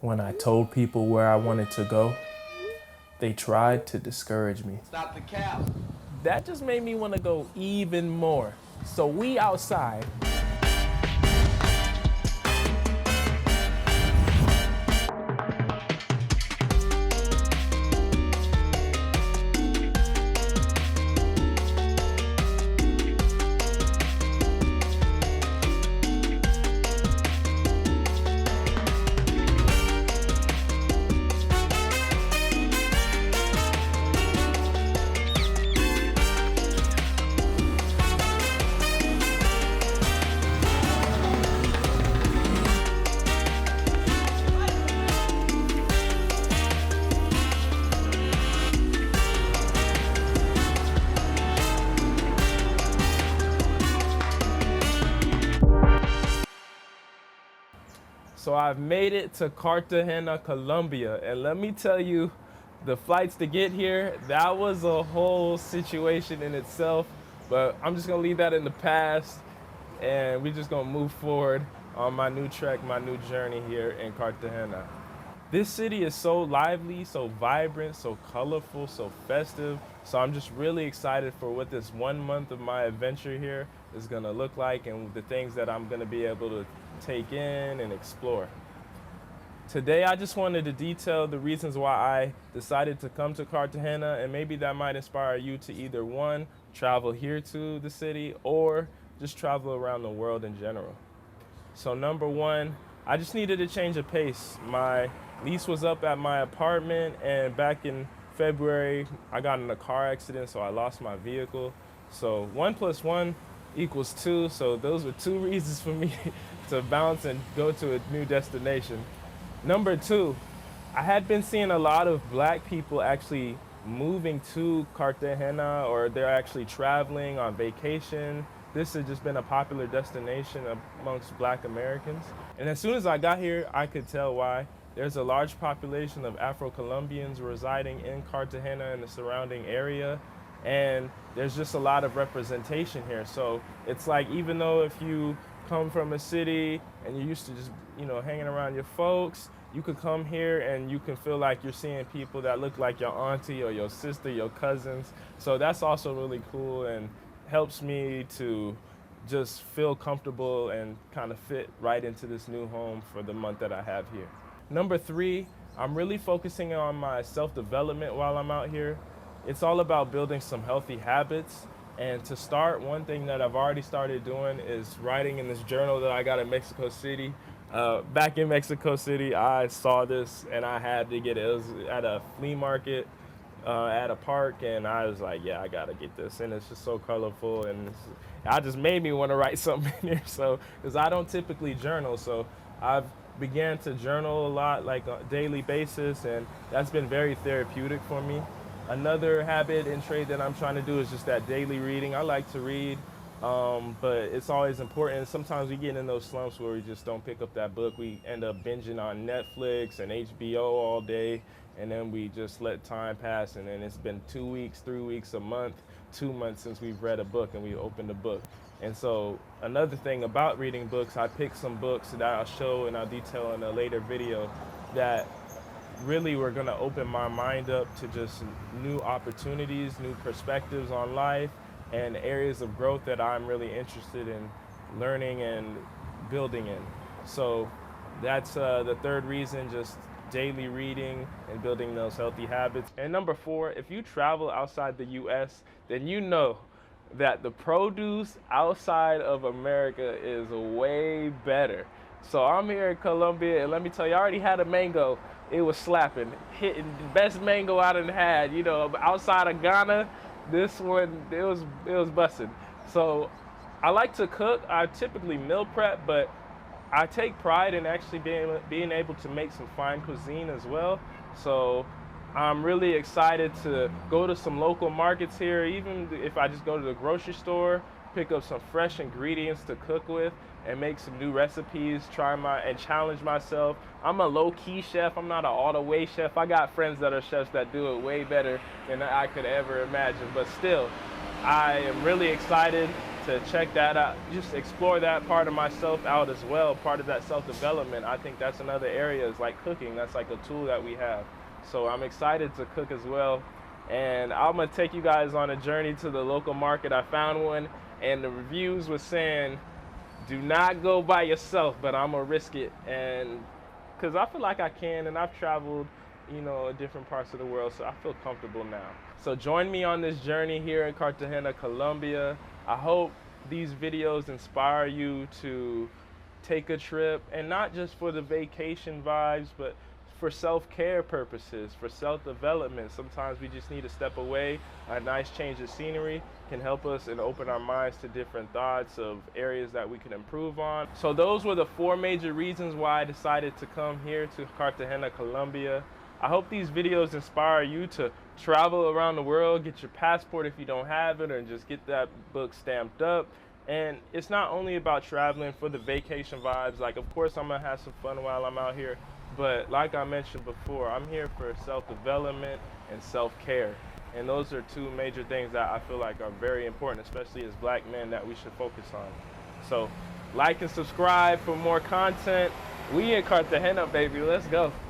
When I told people where I wanted to go, they tried to discourage me. Stop the cap. That just made me want to go even more. So we outside. So I've made it to Cartagena, Colombia. And let me tell you, the flights to get here, that was a whole situation in itself. But I'm just gonna leave that in the past and we're just gonna move forward on my new trek, my new journey here in Cartagena. This city is so lively, so vibrant, so colorful, so festive. So I'm just really excited for what this 1 month of my adventure here is gonna look like and the things that I'm gonna be able to take in and explore. Today, I just wanted to detail the reasons why I decided to come to Cartagena, and maybe that might inspire you to either one, travel here to the city, or just travel around the world in general. So number one, I just needed a change of pace. My lease was up at my apartment, and back in February, I got in a car accident, so I lost my vehicle. So 1 + 1 = 2, so those were two reasons for me to bounce and go to a new destination. Number two, I had been seeing a lot of black people actually moving to Cartagena, or they're actually traveling on vacation. This has just been a popular destination amongst black Americans. And as soon as I got here, I could tell why. There's a large population of Afro-Colombians residing in Cartagena and the surrounding area. And there's just a lot of representation here. So it's like, even though if you come from a city and you're used to just, hanging around your folks, you could come here and you can feel like you're seeing people that look like your auntie or your sister, your cousins. So that's also really cool and helps me to just feel comfortable and kind of fit right into this new home for the month that I have here. Number three, I'm really focusing on my self-development while I'm out here. It's all about building some healthy habits. And to start, one thing that I've already started doing is writing in this journal that I got in Mexico City. Back in Mexico City, I saw this and I had to get it. It was at a flea market, at a park, and I was like, yeah, I gotta get this. And it's just so colorful, and I just made me want to write something in here. So, because I don't typically journal, so I've began to journal a lot, like on a daily basis, and that's been very therapeutic for me. Another habit and trait that I'm trying to do is just that daily reading. I like to read, but it's always important. Sometimes we get in those slumps where we just don't pick up that book. We end up binging on Netflix and HBO all day, and then we just let time pass, and then it's been 2 weeks, 3 weeks, a month, 2 months since we've read a book and we opened a book. And so another thing about reading books, I picked some books that I'll show and I'll detail in a later video that really we're going to open my mind up to just new opportunities, new perspectives on life, and areas of growth that I'm really interested in learning and building in. So that's the third reason, just daily reading and building those healthy habits. And number four, if you travel outside the US, then you know that the produce outside of America is way better. So I'm here in Colombia, and let me tell you, I already had a mango. It was slapping, hitting the best mango I done had. Outside of Ghana, this one it was busting. So I like to cook. I typically meal prep, but I take pride in actually being able to make some fine cuisine as well. So I'm really excited to go to some local markets here, even if I just go to the grocery store, pick up some fresh ingredients to cook with and make some new recipes, and challenge myself. I'm a low-key chef. I'm not an all-the-way chef. I got friends that are chefs that do it way better than I could ever imagine. But still, I am really excited to check that out, just explore that part of myself out as well, part of that self-development. I think that's another area is like cooking. That's like a tool that we have. So I'm excited to cook as well. And I'm gonna take you guys on a journey to the local market. I found one and the reviews was saying, do not go by yourself, but I'm gonna risk it. And because I feel like I can, and I've traveled, different parts of the world, so I feel comfortable now. So join me on this journey here in Cartagena, Colombia. I hope these videos inspire you to take a trip, and not just for the vacation vibes, but for self-care purposes, for self-development. Sometimes we just need to step away. A nice change of scenery can help us and open our minds to different thoughts of areas that we can improve on. So those were the 4 major reasons why I decided to come here to Cartagena, Colombia. I hope these videos inspire you to travel around the world, get your passport if you don't have it, or just get that book stamped up. And it's not only about traveling for the vacation vibes. Like, of course, I'm gonna have some fun while I'm out here, but like I mentioned before, I'm here for self-development and self-care. And those are 2 major things that I feel like are very important, especially as black men, that we should focus on. So like and subscribe for more content. We in Cartagena, baby, let's go.